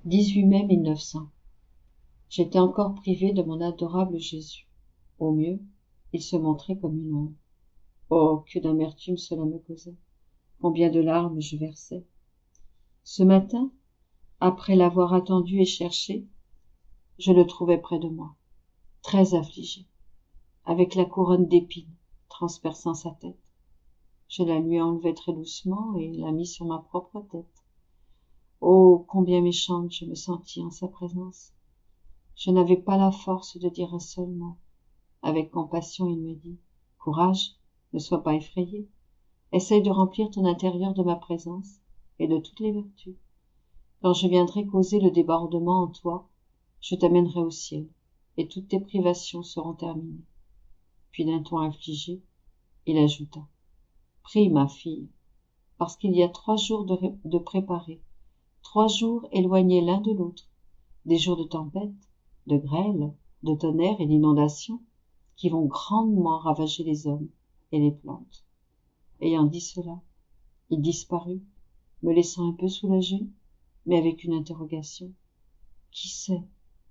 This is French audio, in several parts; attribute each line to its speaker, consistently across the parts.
Speaker 1: 18 mai 1900. J'étais encore privé de mon adorable Jésus. Au mieux, il se montrait comme une ombre. Oh, que d'amertume cela me causait. Combien de larmes je versais. Ce matin, après l'avoir attendu et cherché, je le trouvais près de moi, très affligé, avec la couronne d'épines transperçant sa tête. Je la lui enlevai très doucement et la mis sur ma propre tête. Oh, combien méchante je me sentis en sa présence. Je n'avais pas la force de dire un seul mot. Avec compassion, il me dit « Courage, ne sois pas effrayé. Essaye de remplir ton intérieur de ma présence et de toutes les vertus. Quand je viendrai causer le débordement en toi, je t'amènerai au ciel, et toutes tes privations seront terminées. » Puis d'un ton affligé, il ajouta « Prie, ma fille, parce qu'il y a 3 jours de préparés, 3 jours éloignés l'un de l'autre, des jours de tempête, de grêle, de tonnerre et d'inondation, qui vont grandement ravager les hommes et les plantes. » Ayant dit cela, il disparut, me laissant un peu soulagé, mais avec une interrogation. Qui sait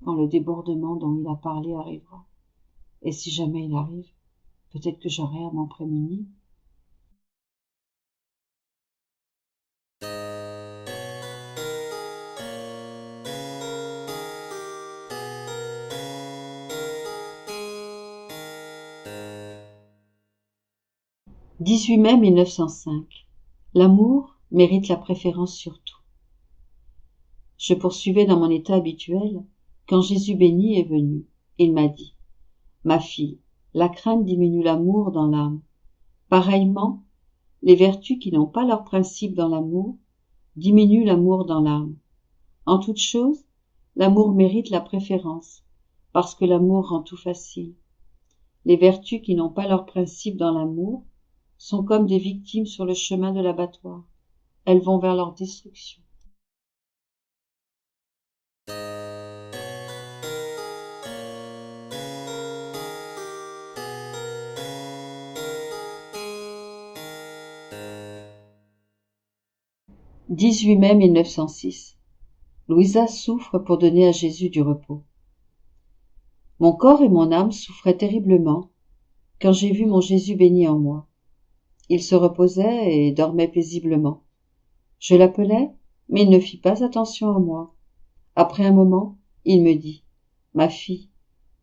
Speaker 1: quand le débordement dont il a parlé arrivera? Et si jamais il arrive, peut-être que j'aurai à m'en prémunir. « 18 mai 1905. L'amour mérite la préférence sur tout. » Je poursuivais dans mon état habituel quand Jésus béni est venu. Il m'a dit « Ma fille, la crainte diminue l'amour dans l'âme. Pareillement, les vertus qui n'ont pas leur principe dans l'amour diminuent l'amour dans l'âme. En toute chose, l'amour mérite la préférence, parce que l'amour rend tout facile. Les vertus qui n'ont pas leur principe dans l'amour sont comme des victimes sur le chemin de l'abattoir. Elles vont vers leur destruction. « 18 mai 1906. Louisa souffre pour donner à Jésus du repos. Mon corps et mon âme souffraient terriblement quand j'ai vu mon Jésus béni en moi. Il se reposait et dormait paisiblement. Je l'appelai, mais il ne fit pas attention à moi. Après un moment, il me dit « Ma fille,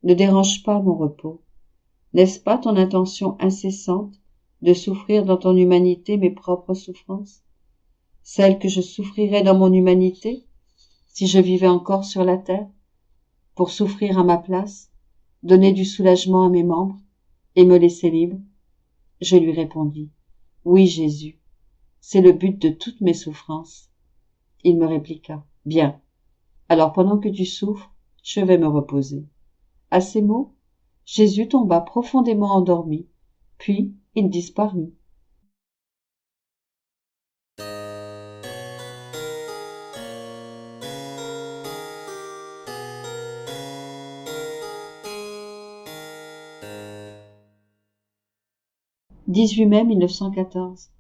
Speaker 1: ne dérange pas mon repos. N'est-ce pas ton intention incessante de souffrir dans ton humanité mes propres souffrances, celles que je souffrirais dans mon humanité, si je vivais encore sur la terre, pour souffrir à ma place, donner du soulagement à mes membres et me laisser libre? » Je lui répondis « Oui, Jésus, c'est le but de toutes mes souffrances. » Il me répliqua « Bien, alors pendant que tu souffres, je vais me reposer. » À ces mots, Jésus tomba profondément endormi, puis il disparut. « 18 mai 1914.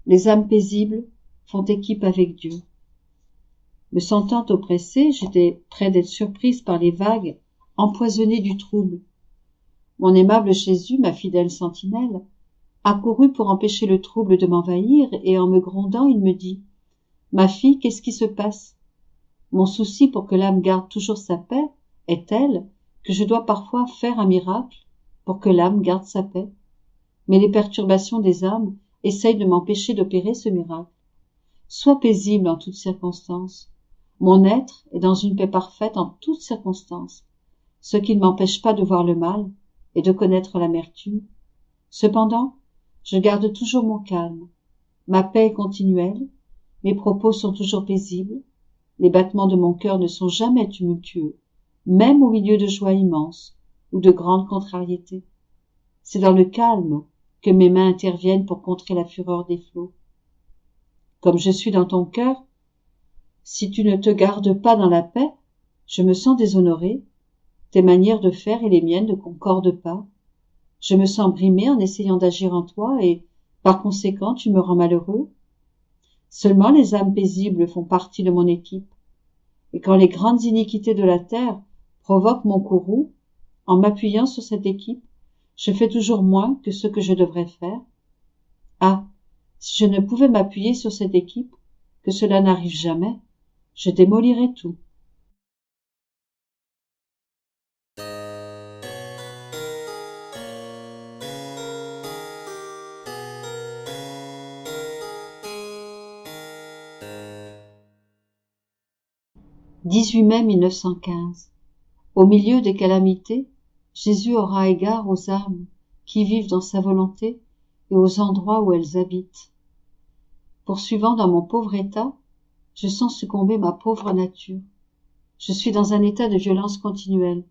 Speaker 1: Les âmes paisibles font équipe avec Dieu. Me sentant oppressée, j'étais près d'être surprise par les vagues empoisonnées du trouble. Mon aimable Jésus, ma fidèle sentinelle, accourut pour empêcher le trouble de m'envahir, et en me grondant, il me dit « Ma fille, qu'est-ce qui se passe? Mon souci pour que l'âme garde toujours sa paix est tel que je dois parfois faire un miracle pour que l'âme garde sa paix. Mais les perturbations des âmes essayent de m'empêcher d'opérer ce miracle. Sois paisible en toutes circonstances. Mon être est dans une paix parfaite en toutes circonstances, ce qui ne m'empêche pas de voir le mal et de connaître l'amertume. Cependant, je garde toujours mon calme. Ma paix est continuelle, mes propos sont toujours paisibles, les battements de mon cœur ne sont jamais tumultueux, même au milieu de joies immenses ou de grandes contrariétés. C'est dans le calme que mes mains interviennent pour contrer la fureur des flots. Comme je suis dans ton cœur, si tu ne te gardes pas dans la paix, je me sens déshonorée. Tes manières de faire et les miennes ne concordent pas. Je me sens brimée en essayant d'agir en toi et, par conséquent, tu me rends malheureux. Seulement les âmes paisibles font partie de mon équipe. et quand les grandes iniquités de la terre provoquent mon courroux, en m'appuyant sur cette équipe, je fais toujours moins que ce que je devrais faire. Ah, si je ne pouvais m'appuyer sur cette équipe, que cela n'arrive jamais, je démolirais tout. « 18 mai 1915. Au milieu des calamités, Jésus aura égard aux âmes qui vivent dans sa volonté et aux endroits où elles habitent. Poursuivant dans mon pauvre état, je sens succomber ma pauvre nature. Je suis dans un état de violence continuelle.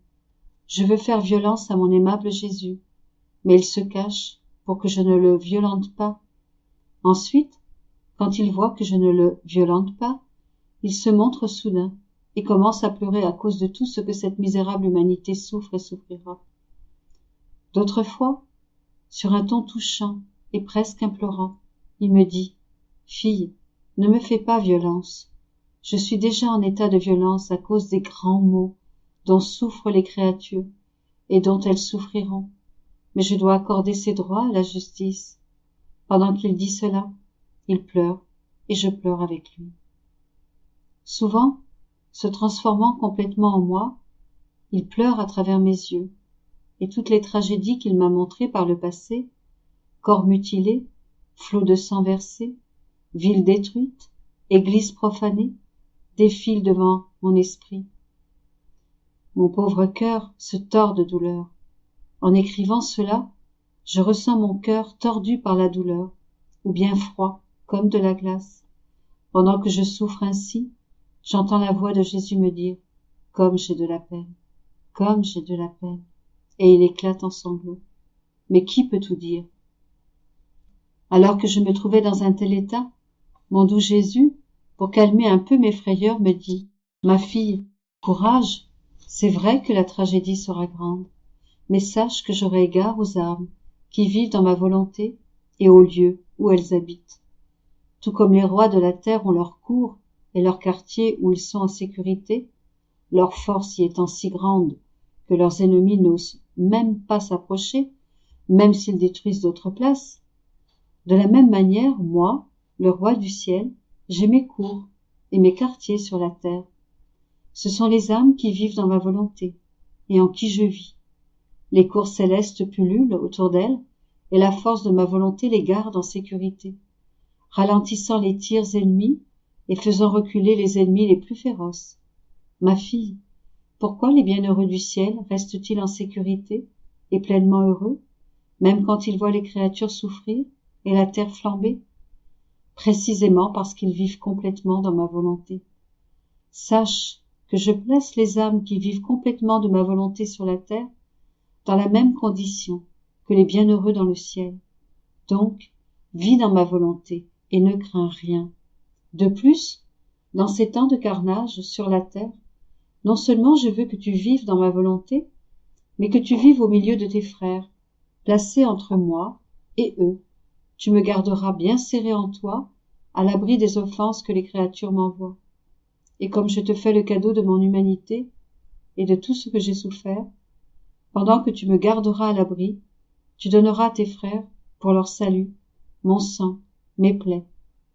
Speaker 1: Je veux faire violence à mon aimable Jésus, mais il se cache pour que je ne le violente pas. Ensuite, quand il voit que je ne le violente pas, il se montre soudain et commence à pleurer à cause de tout ce que cette misérable humanité souffre et souffrira. D'autres fois, sur un ton touchant et presque implorant, il me dit « Fille, ne me fais pas violence. Je suis déjà en état de violence à cause des grands maux dont souffrent les créatures et dont elles souffriront, mais je dois accorder ses droits à la justice. » Pendant qu'il dit cela, il pleure et je pleure avec lui. Souvent, se transformant complètement en moi, il pleure à travers mes yeux, et toutes les tragédies qu'il m'a montrées par le passé, corps mutilés, flots de sang versés, villes détruites, églises profanées, défilent devant mon esprit. Mon pauvre cœur se tord de douleur. En écrivant cela, je ressens mon cœur tordu par la douleur, ou bien froid, comme de la glace. Pendant que je souffre ainsi, j'entends la voix de Jésus me dire « Comme j'ai de la peine, comme j'ai de la peine », et il éclate en sanglots. Mais qui peut tout dire? Alors que je me trouvais dans un tel état, mon doux Jésus, pour calmer un peu mes frayeurs, me dit « Ma fille, courage, c'est vrai que la tragédie sera grande, mais sache que j'aurai égard aux âmes qui vivent dans ma volonté et aux lieux où elles habitent. Tout comme les rois de la terre ont leur cour et leur quartier où ils sont en sécurité, leur force y étant si grande que leurs ennemis n'osent même pas s'approcher, même s'ils détruisent d'autres places. De la même manière, moi, le roi du ciel, j'ai mes cours et mes quartiers sur la terre. Ce sont les âmes qui vivent dans ma volonté et en qui je vis. Les cours célestes pullulent autour d'elles et la force de ma volonté les garde en sécurité, ralentissant les tirs ennemis et faisant reculer les ennemis les plus féroces. Ma fille, pourquoi les bienheureux du ciel restent-ils en sécurité et pleinement heureux, même quand ils voient les créatures souffrir et la terre flamber? Précisément parce qu'ils vivent complètement dans ma volonté. Sache que je place les âmes qui vivent complètement de ma volonté sur la terre dans la même condition que les bienheureux dans le ciel. Donc, vis dans ma volonté et ne crains rien. De plus, dans ces temps de carnage sur la terre, non seulement je veux que tu vives dans ma volonté, mais que tu vives au milieu de tes frères, placés entre moi et eux. Tu me garderas bien serré en toi, à l'abri des offenses que les créatures m'envoient. Et comme je te fais le cadeau de mon humanité et de tout ce que j'ai souffert, pendant que tu me garderas à l'abri, tu donneras à tes frères, pour leur salut, mon sang, mes plaies,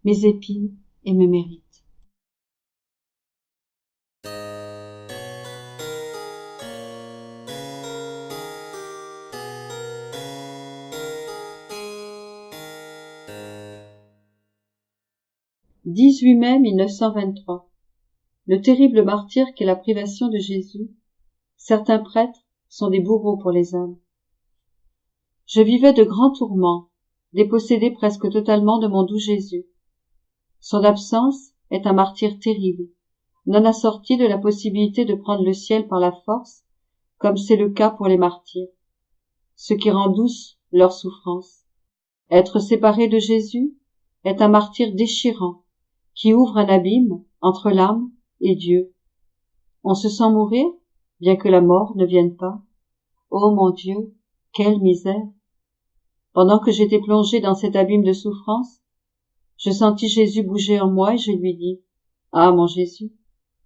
Speaker 1: mes épines et mes mérites. « 18 mai 1923. Le terrible martyre qu'est la privation de Jésus. Certains prêtres sont des bourreaux pour les âmes. Je vivais de grands tourments, dépossédé presque totalement de mon doux Jésus. Son absence est un martyre terrible, non assorti de la possibilité de prendre le ciel par la force, comme c'est le cas pour les martyrs, ce qui rend douce leur souffrance. Être séparé de Jésus est un martyre déchirant, qui ouvre un abîme entre l'âme et Dieu. On se sent mourir, bien que la mort ne vienne pas. Oh mon Dieu, quelle misère! Pendant que j'étais plongé dans cet abîme de souffrance, je sentis Jésus bouger en moi et je lui dis « Ah, mon Jésus,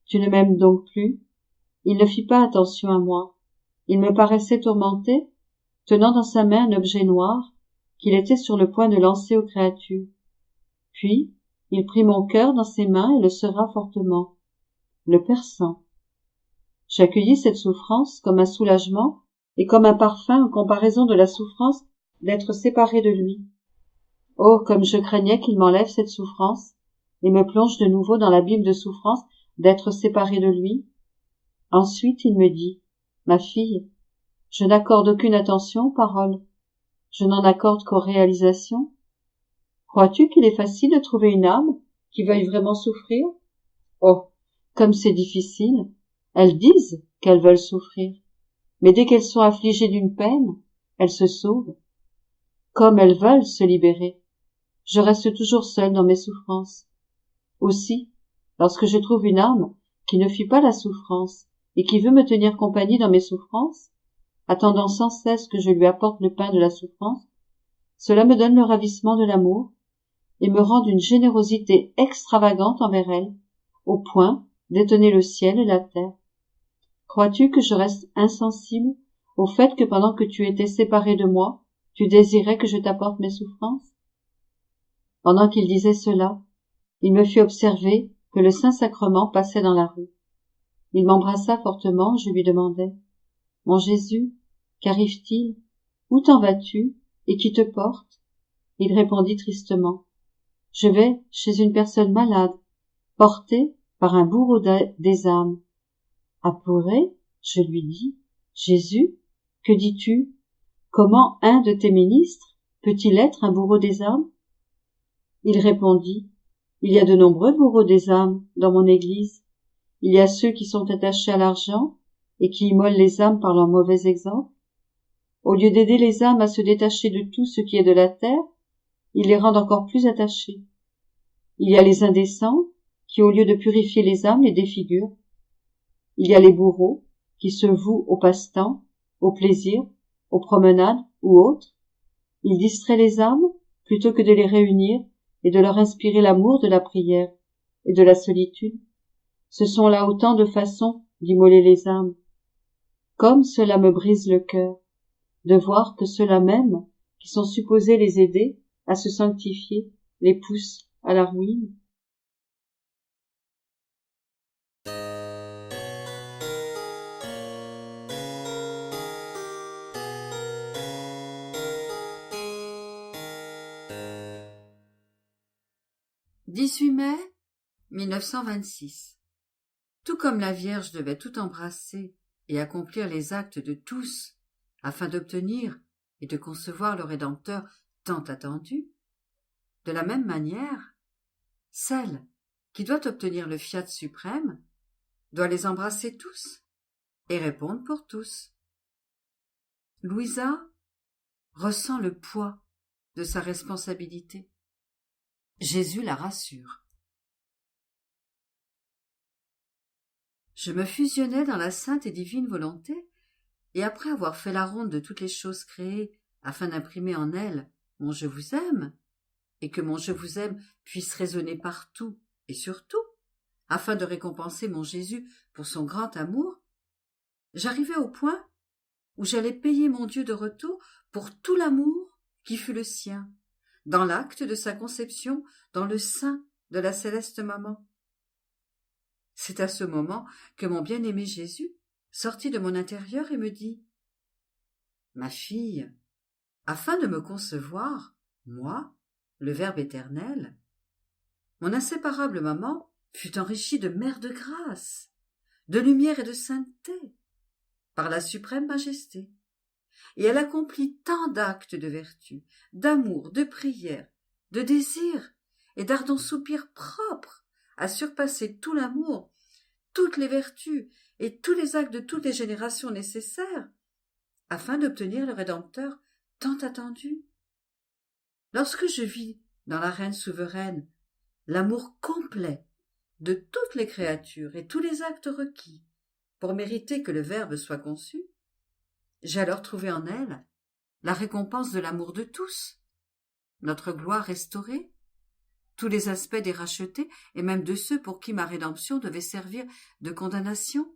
Speaker 1: Tu ne m'aimes donc plus? Il ne fit pas attention à moi. Il me paraissait tourmenté, tenant dans sa main un objet noir qu'il était sur le point de lancer aux créatures. Puis, il prit mon cœur dans ses mains et le serra fortement, le perçant. J'accueillis cette souffrance comme un soulagement et comme un parfum en comparaison de la souffrance d'être séparé de lui. Oh, comme je craignais qu'il m'enlève cette souffrance et me plonge de nouveau dans l'abîme de souffrance d'être séparé de lui. Ensuite, il me dit, « Ma fille, je n'accorde aucune attention aux paroles. Je n'en accorde qu'aux réalisations. Crois-tu qu'il est facile de trouver une âme qui veuille vraiment souffrir? Oh, comme c'est difficile. Elles disent qu'elles veulent souffrir, mais dès qu'elles sont affligées d'une peine, elles se sauvent. Comme elles veulent se libérer, je reste toujours seule dans mes souffrances. Aussi, lorsque je trouve une âme qui ne fuit pas la souffrance et qui veut me tenir compagnie dans mes souffrances, attendant sans cesse que je lui apporte le pain de la souffrance, cela me donne le ravissement de l'amour et me rend d'une générosité extravagante envers elle, au point d'étonner le ciel et la terre. Crois-tu que je reste insensible au fait que pendant que tu étais séparé de moi, tu désirais que je t'apporte mes souffrances? Pendant qu'il disait cela, il me fit observer que le Saint-Sacrement passait dans la rue. Il m'embrassa fortement, je lui demandai, « Mon Jésus, qu'arrive-t-il? Où t'en vas-tu? Et qui te porte? » Il répondit tristement, « Je vais chez une personne malade, portée par un bourreau des âmes. » Apeuré, je lui dis, « Jésus, que dis-tu? Comment un de tes ministres peut-il être un bourreau des âmes? » Il répondit, « Il y a de nombreux bourreaux des âmes dans mon église. Il y a ceux qui sont attachés à l'argent et qui immolent les âmes par leur mauvais exemple. Au lieu d'aider les âmes à se détacher de tout ce qui est de la terre, ils les rendent encore plus attachées. Il y a les indécents qui, au lieu de purifier les âmes, les défigurent. Il y a les bourreaux qui se vouent au passe-temps, au plaisir, aux promenades ou autres. Ils distraient les âmes plutôt que de les réunir et de leur inspirer l'amour de la prière et de la solitude. Ce sont là autant de façons d'immoler les âmes. Comme cela me brise le cœur de voir que ceux-là même, qui sont supposés les aider à se sanctifier, les poussent à la ruine. « 18 mai 1926. Tout comme la Vierge devait tout embrasser et accomplir les actes de tous afin d'obtenir et de concevoir le Rédempteur tant attendu, de la même manière, celle qui doit obtenir le fiat suprême doit les embrasser tous et répondre pour tous. Louisa ressent le poids de sa responsabilité. Jésus la rassure. Je me fusionnais dans la sainte et divine volonté, et après avoir fait la ronde de toutes les choses créées afin d'imprimer en elles mon je vous aime, et que mon je vous aime puisse résonner partout et surtout, afin de récompenser mon Jésus pour son grand amour, j'arrivais au point où j'allais payer mon Dieu de retour pour tout l'amour qui fut le sien, dans l'acte de sa conception dans le sein de la céleste maman. C'est à ce moment que mon bien-aimé Jésus sortit de mon intérieur et me dit « Ma fille, afin de me concevoir, moi, le Verbe éternel, mon inséparable maman fut enrichie de mère de grâce, de lumière et de sainteté, par la suprême majesté, et elle accomplit tant d'actes de vertu, d'amour, de prière, de désir et d'ardents soupirs propres à surpasser tout l'amour, toutes les vertus et tous les actes de toutes les générations nécessaires, afin d'obtenir le Rédempteur tant attendu. Lorsque je vis dans la Reine souveraine l'amour complet de toutes les créatures et tous les actes requis pour mériter que le Verbe soit conçu, j'ai alors trouvé en elle la récompense de l'amour de tous, notre gloire restaurée,
Speaker 2: tous les aspects des rachetés et même de ceux pour qui ma rédemption devait servir de condamnation,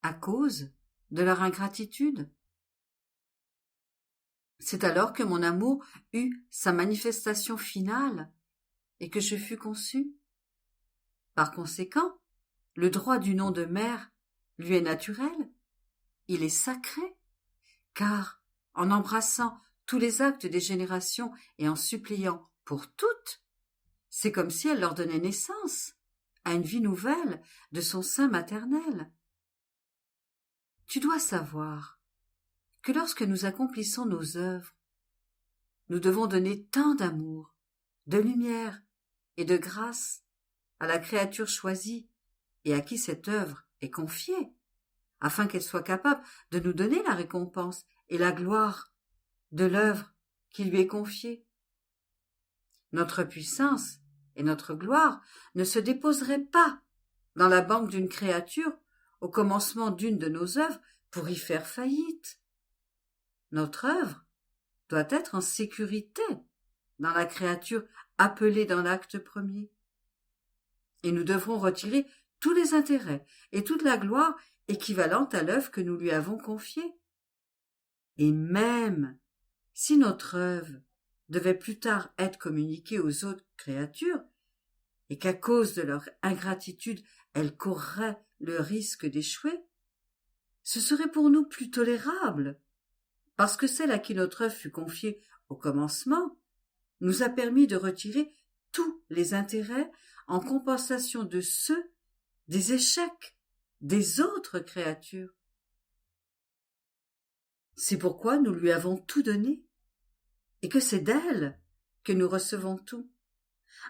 Speaker 2: à cause de leur ingratitude. C'est alors que mon amour eut sa manifestation finale et que je fus conçu. Par conséquent, le droit du nom de mère lui est naturel, il est sacré, car en embrassant tous les actes des générations et en suppliant pour toutes, c'est comme si elle leur donnait naissance à une vie nouvelle de son sein maternel. Tu dois savoir que lorsque nous accomplissons nos œuvres, nous devons donner tant d'amour, de lumière et de grâce à la créature choisie et à qui cette œuvre est confiée, afin qu'elle soit capable de nous donner la récompense et la gloire de l'œuvre qui lui est confiée. Notre puissance et notre gloire ne se déposeraient pas dans la banque d'une créature au commencement d'une de nos œuvres pour y faire faillite. Notre œuvre doit être en sécurité dans la créature appelée dans l'acte premier. Et nous devrons retirer tous les intérêts et toute la gloire équivalente à l'œuvre que nous lui avons confiée. Et même si notre œuvre devait plus tard être communiquée aux autres créatures, et qu'à cause de leur ingratitude elles courraient le risque d'échouer, ce serait pour nous plus tolérable, parce que celle à qui notre œuvre fut confiée au commencement nous a permis de retirer tous les intérêts en compensation de ceux des échecs des autres créatures. C'est pourquoi nous lui avons tout donné, et que c'est d'elle que nous recevons tout,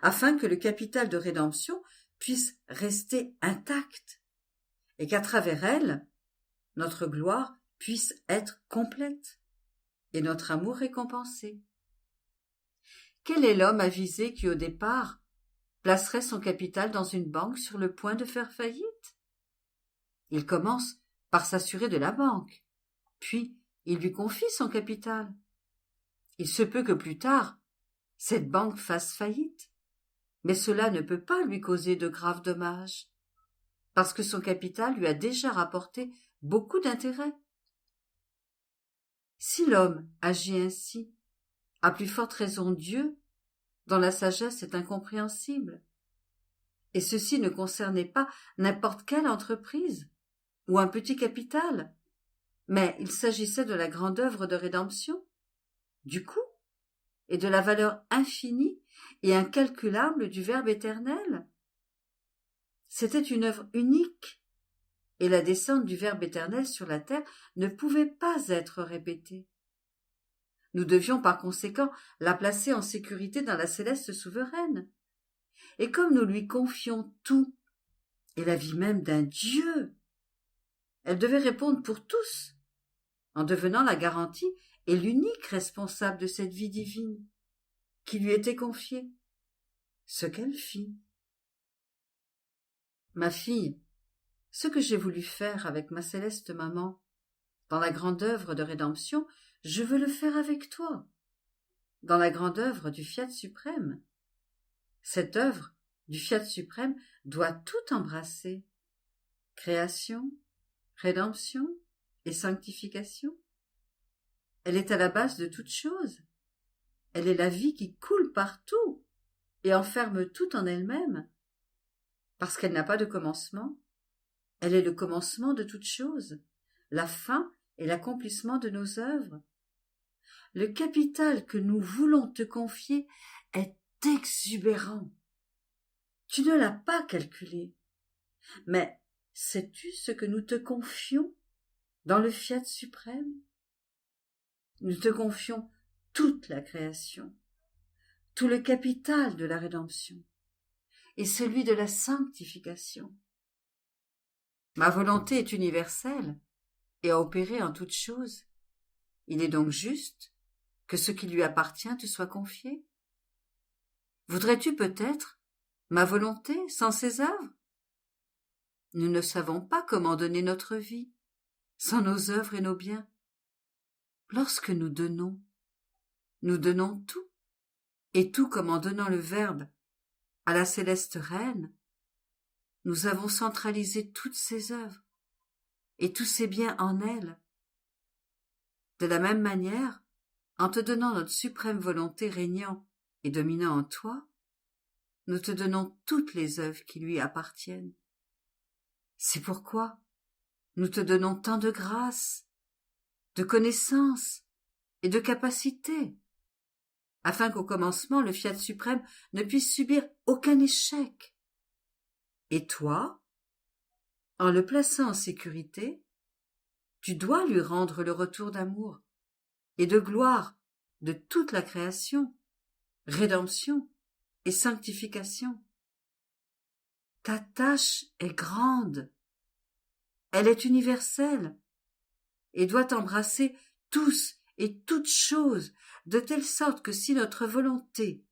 Speaker 2: afin que le capital de rédemption puisse rester intact, et qu'à travers elle, notre gloire puisse être complète, et notre amour récompensé. Quel est l'homme avisé qui, au départ, placerait son capital dans une banque sur le point de faire faillite? Il commence par s'assurer de la banque, puis il lui confie son capital. Il se peut que plus tard, cette banque fasse faillite, mais cela ne peut pas lui causer de graves dommages, parce que son capital lui a déjà rapporté beaucoup d'intérêt. Si l'homme agit ainsi, à plus forte raison Dieu, dont la sagesse est incompréhensible. Et ceci ne concernait pas n'importe quelle entreprise ou un petit capital, mais il s'agissait de la grande œuvre de rédemption, du coût et de la valeur infinie et incalculable du Verbe éternel. C'était une œuvre unique, et la descente du Verbe éternel sur la terre ne pouvait pas être répétée. Nous devions par conséquent la placer en sécurité dans la céleste souveraine. Et comme nous lui confions tout, et la vie même d'un Dieu, elle devait répondre pour tous, en devenant la garantie et l'unique responsable de cette vie divine qui lui était confiée, ce qu'elle fit. Ma fille, ce que j'ai voulu faire avec ma céleste maman, dans la grande œuvre de rédemption, je veux le faire avec toi, dans la grande œuvre du Fiat suprême. Cette œuvre du Fiat suprême doit tout embrasser. Création, rédemption et sanctification. Elle est à la base de toute chose. Elle est la vie qui coule partout et enferme tout en elle-même. Parce qu'elle n'a pas de commencement, elle est le commencement de toute chose, la fin et l'accomplissement de nos œuvres. Le capital que nous voulons te confier est exubérant. Tu ne l'as pas calculé. Mais sais-tu ce que nous te confions dans le Fiat suprême? Nous te confions toute la création, tout le capital de la rédemption et celui de la sanctification. Ma volonté est universelle et a opéré en toutes choses. Il est donc juste que ce qui lui appartient te soit confié. Voudrais-tu peut-être ma volonté sans ses œuvres? Nous ne savons pas comment donner notre vie sans nos œuvres et nos biens. Lorsque nous donnons tout, et tout comme en donnant le Verbe à la céleste reine, nous avons centralisé toutes ses œuvres et tous ses biens en elle. De la même manière, en te donnant notre suprême volonté régnant et dominant en toi, nous te donnons toutes les œuvres qui lui appartiennent. C'est pourquoi nous te donnons tant de grâce, de connaissances et de capacités, afin qu'au commencement le Fiat suprême ne puisse subir aucun échec. Et toi, en le plaçant en sécurité, tu dois lui rendre le retour d'amour et de gloire de toute la création, rédemption et sanctification. Ta tâche est grande, elle est universelle et doit embrasser tous et toutes choses, de telle sorte que si notre volonté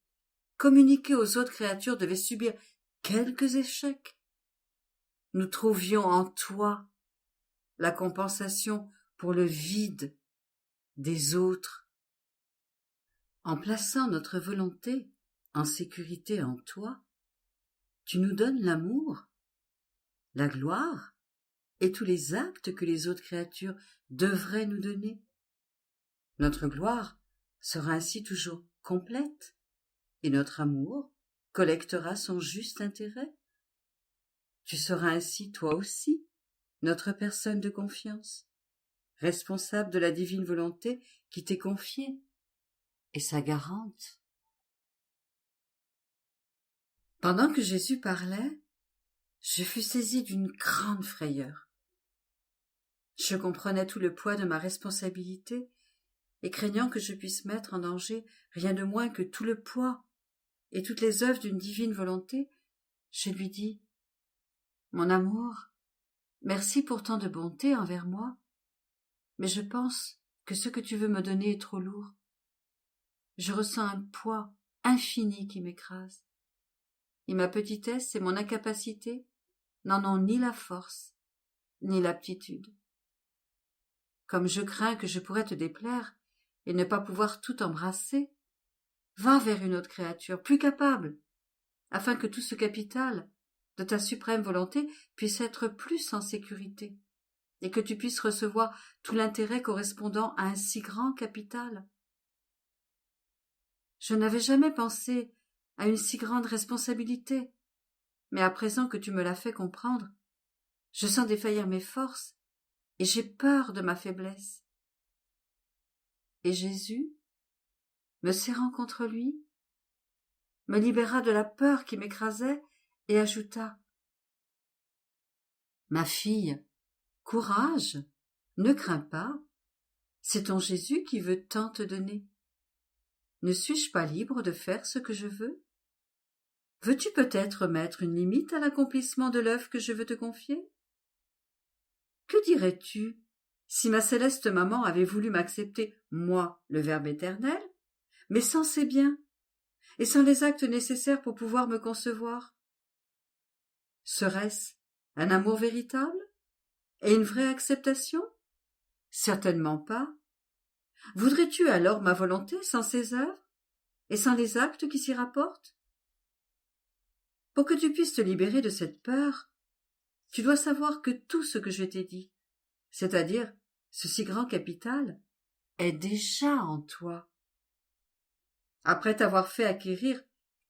Speaker 2: communiquée aux autres créatures devait subir quelques échecs, nous trouvions en toi la compensation pour le vide des autres. En plaçant notre volonté en sécurité en toi, tu nous donnes l'amour, la gloire et tous les actes que les autres créatures devraient nous donner. Notre gloire sera ainsi toujours complète et notre amour collectera son juste intérêt. Tu seras ainsi, toi aussi, notre personne de confiance, responsable de la divine volonté qui t'est confiée et sa garante. Pendant que Jésus parlait, je fus saisie d'une grande frayeur. Je comprenais tout le poids de ma responsabilité et craignant que je puisse mettre en danger rien de moins que tout le poids et toutes les œuvres d'une divine volonté, je lui dis « Mon amour, merci pour tant de bonté envers moi, mais je pense que ce que tu veux me donner est trop lourd. Je ressens un poids infini qui m'écrase, et ma petitesse et mon incapacité n'en ont ni la force, ni l'aptitude. Comme je crains que je pourrais te déplaire et ne pas pouvoir tout embrasser, va vers une autre créature, plus capable, afin que tout ce capital de ta suprême volonté puisse être plus en sécurité, et que tu puisses recevoir tout l'intérêt correspondant à un si grand capital. Je n'avais jamais pensé à une si grande responsabilité, mais à présent que tu me l'as fait comprendre, je sens défaillir mes forces, et j'ai peur de ma faiblesse. Et Jésus, me serrant contre lui, me libéra de la peur qui m'écrasait et ajouta « Ma fille, courage, ne crains pas, c'est ton Jésus qui veut tant te donner. Ne suis-je pas libre de faire ce que je veux? Veux-tu peut-être mettre une limite à l'accomplissement de l'œuvre que je veux te confier? Que dirais-tu si ma céleste maman avait voulu m'accepter, moi, le Verbe éternel, mais sans ses biens, et sans les actes nécessaires pour pouvoir me concevoir? Serait-ce un amour véritable et une vraie acceptation? Certainement pas. Voudrais-tu alors ma volonté sans ses œuvres et sans les actes qui s'y rapportent? Pour que tu puisses te libérer de cette peur, tu dois savoir que tout ce que je t'ai dit, c'est-à-dire ce si grand capital, est déjà en toi. Après t'avoir fait acquérir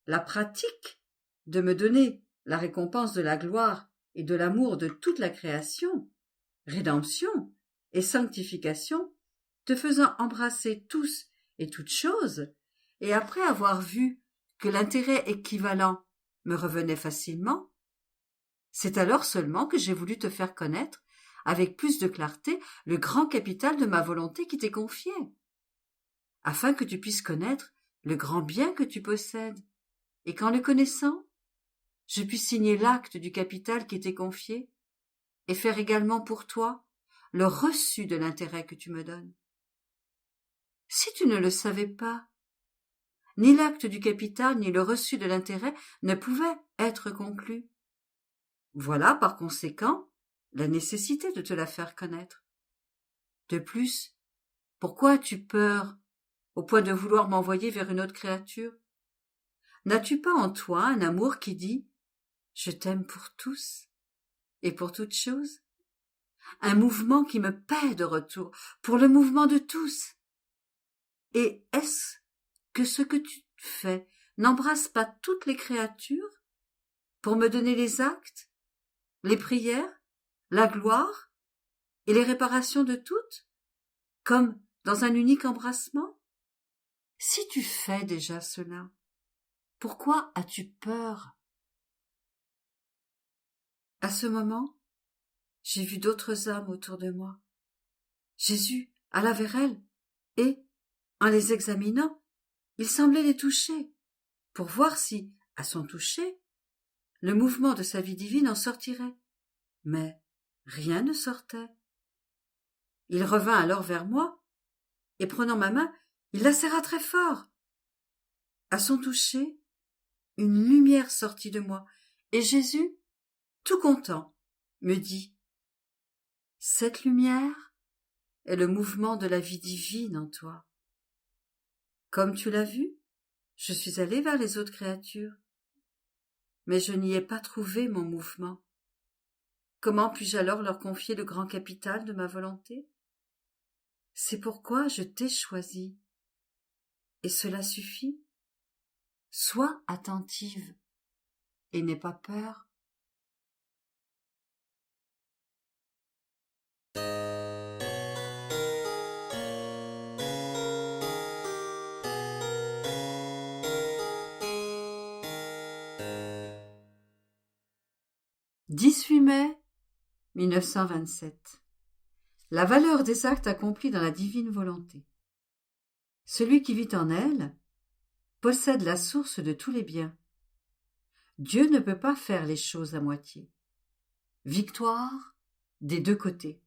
Speaker 2: la pratique de me donner la récompense de la gloire et de l'amour de toute la création, rédemption et sanctification, te faisant embrasser tous et toutes choses, et après avoir vu que l'intérêt équivalent me revenait facilement, c'est alors seulement que j'ai voulu te faire connaître avec plus de clarté le grand capital de ma volonté qui t'est confié, afin que tu puisses connaître le grand bien que tu possèdes, et qu'en le connaissant, je puisse signer l'acte du capital qui t'est confié, et faire également pour toi le reçu de l'intérêt que tu me donnes. Si tu ne le savais pas, ni l'acte du capital ni le reçu de l'intérêt ne pouvaient être conclus. Voilà par conséquent la nécessité de te la faire connaître. De plus, pourquoi as-tu peur au point de vouloir m'envoyer vers une autre créature? N'as-tu pas en toi un amour qui dit « Je t'aime pour tous et pour toutes choses » Un mouvement qui me paie de retour pour le mouvement de tous. Et est-ce que ce que tu fais n'embrasse pas toutes les créatures pour me donner les actes, les prières, la gloire et les réparations de toutes, comme dans un unique embrassement? Si tu fais déjà cela, pourquoi as-tu peur? À ce moment, j'ai vu d'autres âmes autour de moi. Jésus alla vers elles et, en les examinant, il semblait les toucher, pour voir si, à son toucher, le mouvement de sa vie divine en sortirait. Mais rien ne sortait. Il revint alors vers moi, et prenant ma main, il la serra très fort. À son toucher, une lumière sortit de moi, et Jésus, tout content, me dit « Cette lumière est le mouvement de la vie divine en toi. Comme tu l'as vu, je suis allé vers les autres créatures, mais je n'y ai pas trouvé mon mouvement. Comment puis-je alors leur confier le grand capital de ma volonté? C'est pourquoi je t'ai choisi. Et cela suffit. Sois attentive et n'aie pas peur. « 18 mai 1927. La valeur des actes accomplis dans la divine volonté. Celui qui vit en elle possède la source de tous les biens. Dieu ne peut pas faire les choses à moitié. Victoire des deux côtés.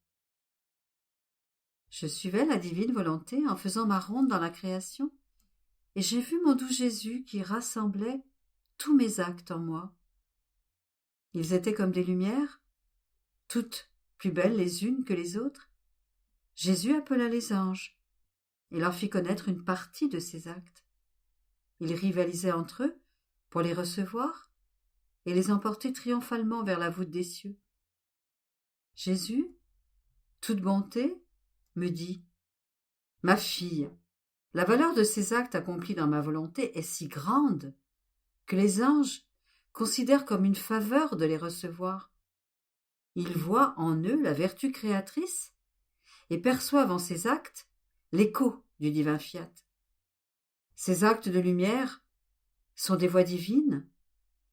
Speaker 2: Je suivais la divine volonté en faisant ma ronde dans la création, et j'ai vu mon doux Jésus qui rassemblait tous mes actes en moi. Ils étaient comme des lumières, toutes plus belles les unes que les autres. Jésus appela les anges et leur fit connaître une partie de ses actes. Ils rivalisaient entre eux pour les recevoir et les emporter triomphalement vers la voûte des cieux. Jésus, toute bonté, me dit « Ma fille, la valeur de ces actes accomplis dans ma volonté est si grande que les anges considèrent comme une faveur de les recevoir. Ils voient en eux la vertu créatrice et perçoivent en ces actes l'écho du divin fiat. Ces actes de lumière sont des voix divines,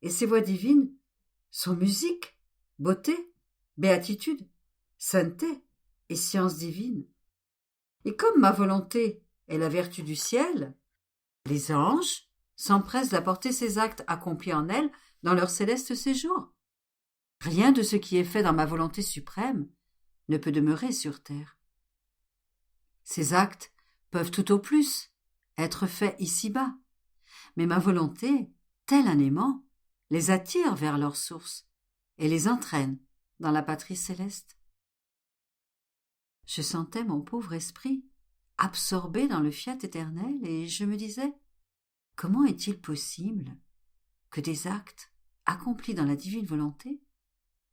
Speaker 2: et ces voix divines sont musique, beauté, béatitude, sainteté et science divine. Et comme ma volonté est la vertu du ciel, les anges s'empressent d'apporter ces actes accomplis en elle dans leur céleste séjour. Rien de ce qui est fait dans ma volonté suprême ne peut demeurer sur terre. Ces actes peuvent tout au plus être faits ici-bas, mais ma volonté, tel un aimant, les attire vers leur source et les entraîne dans la patrie céleste. Je sentais mon pauvre esprit absorbé dans le fiat éternel et je me disais « Comment est-il possible que des actes accomplis dans la divine volonté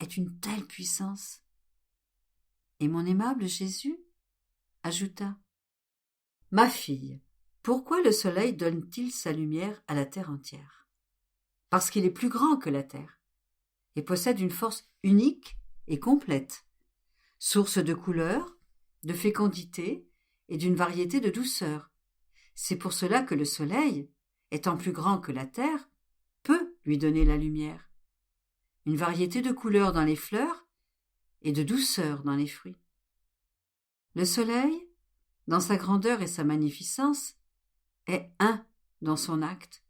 Speaker 2: aient une telle puissance ?» Et mon aimable Jésus ajouta « Ma fille, pourquoi le soleil donne-t-il sa lumière à la terre entière? Parce qu'il est plus grand que la terre et possède une force unique et complète, source de couleurs, de fécondité et d'une variété de douceur. C'est pour cela que le soleil, étant plus grand que la terre, peut lui donner la lumière. Une variété de couleurs dans les fleurs et de douceur dans les fruits. Le soleil, dans sa grandeur et sa magnificence, est un dans son acte,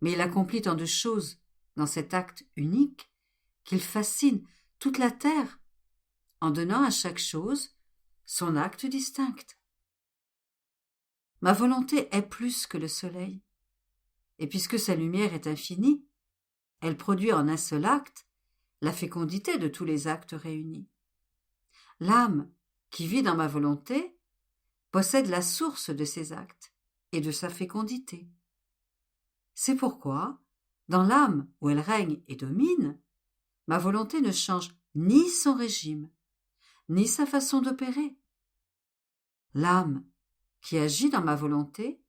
Speaker 2: mais il accomplit tant de choses dans cet acte unique qu'il fascine toute la terre en donnant à chaque chose son acte distinct. Ma volonté est plus que le soleil, et puisque sa lumière est infinie, elle produit en un seul acte la fécondité de tous les actes réunis. L'âme qui vit dans ma volonté possède la source de ces actes et de sa fécondité. C'est pourquoi, dans l'âme où elle règne et domine, ma volonté ne change ni son régime, ni sa façon d'opérer. L'âme qui agit dans ma volonté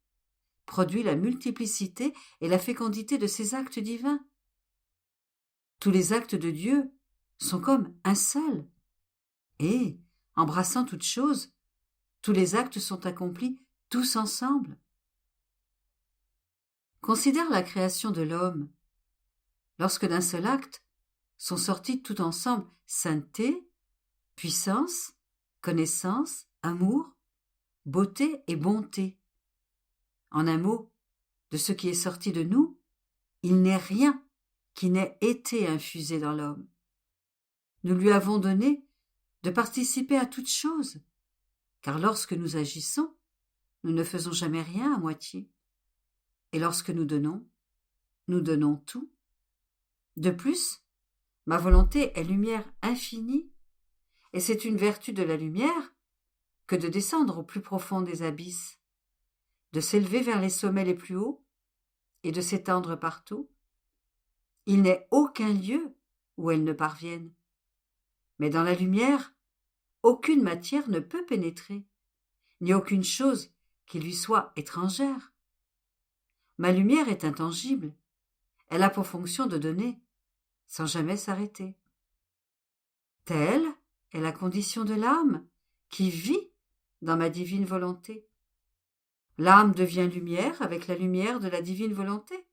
Speaker 2: produit la multiplicité et la fécondité de ses actes divins. Tous les actes de Dieu sont comme un seul, et, embrassant toute chose, tous les actes sont accomplis tous ensemble. Considère la création de l'homme. Lorsque d'un seul acte sont sortis tout ensemble sainteté, puissance, connaissance, amour, beauté et bonté. En un mot, de ce qui est sorti de nous, il n'est rien qui n'ait été infusé dans l'homme. Nous lui avons donné de participer à toute chose, car lorsque nous agissons, nous ne faisons jamais rien à moitié. Et lorsque nous donnons tout. De plus, ma volonté est lumière infinie, et c'est une vertu de la lumière que de descendre au plus profond des abysses, de s'élever vers les sommets les plus hauts et de s'étendre partout. Il n'est aucun lieu où elle ne parvienne. Mais dans la lumière, aucune matière ne peut pénétrer, ni aucune chose qui lui soit étrangère. Ma lumière est intangible. Elle a pour fonction de donner, sans jamais s'arrêter. Telle est la condition de l'âme qui vit dans ma divine volonté. L'âme devient lumière avec la lumière de la divine volonté,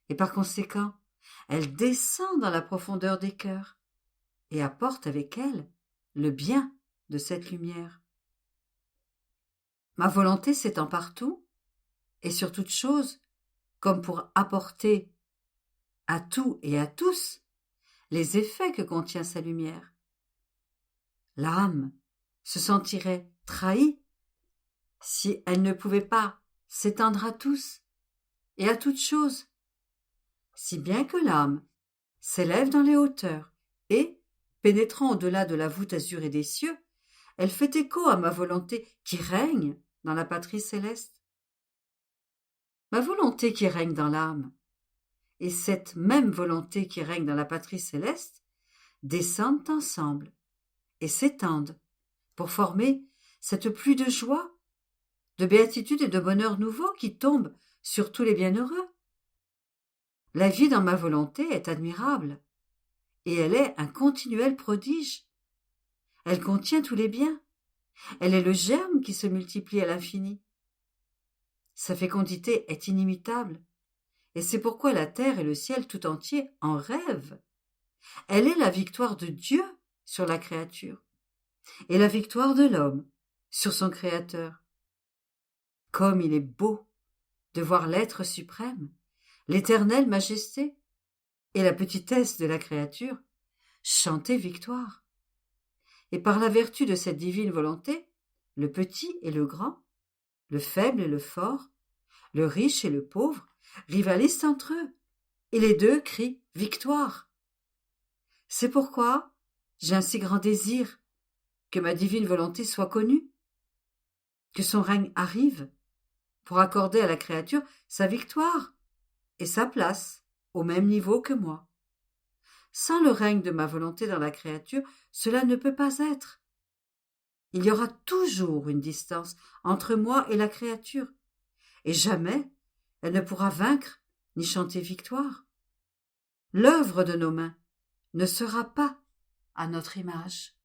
Speaker 2: et par conséquent, elle descend dans la profondeur des cœurs et apporte avec elle le bien de cette lumière. Ma volonté s'étend partout et sur toute chose, comme pour apporter à tout et à tous les effets que contient sa lumière. L'âme se sentirait trahie si elle ne pouvait pas s'étendre à tous et à toutes choses, si bien que l'âme s'élève dans les hauteurs et, pénétrant au-delà de la voûte azurée des cieux, elle fait écho à ma volonté qui règne dans la patrie céleste. Ma volonté qui règne dans l'âme et cette même volonté qui règne dans la patrie céleste descendent ensemble et s'étendent pour former cette pluie de joie, de béatitude et de bonheur nouveau qui tombe sur tous les bienheureux. La vie dans ma volonté est admirable, et elle est un continuel prodige. Elle contient tous les biens. Elle est le germe qui se multiplie à l'infini. Sa fécondité est inimitable, et c'est pourquoi la terre et le ciel tout entier en rêvent. Elle est la victoire de Dieu sur la créature, et la victoire de l'homme sur son Créateur. Comme il est beau de voir l'être suprême, l'éternelle majesté et la petitesse de la créature chanter victoire. Et par la vertu de cette divine volonté, le petit et le grand, le faible et le fort, le riche et le pauvre rivalisent entre eux, et les deux crient victoire. C'est pourquoi j'ai un si grand désir que ma divine volonté soit connue, que son règne arrive, pour accorder à la créature sa victoire et sa place au même niveau que moi. Sans le règne de ma volonté dans la créature, cela ne peut pas être. Il y aura toujours une distance entre moi et la créature, et jamais elle ne pourra vaincre ni chanter victoire. L'œuvre de nos mains ne sera pas à notre image.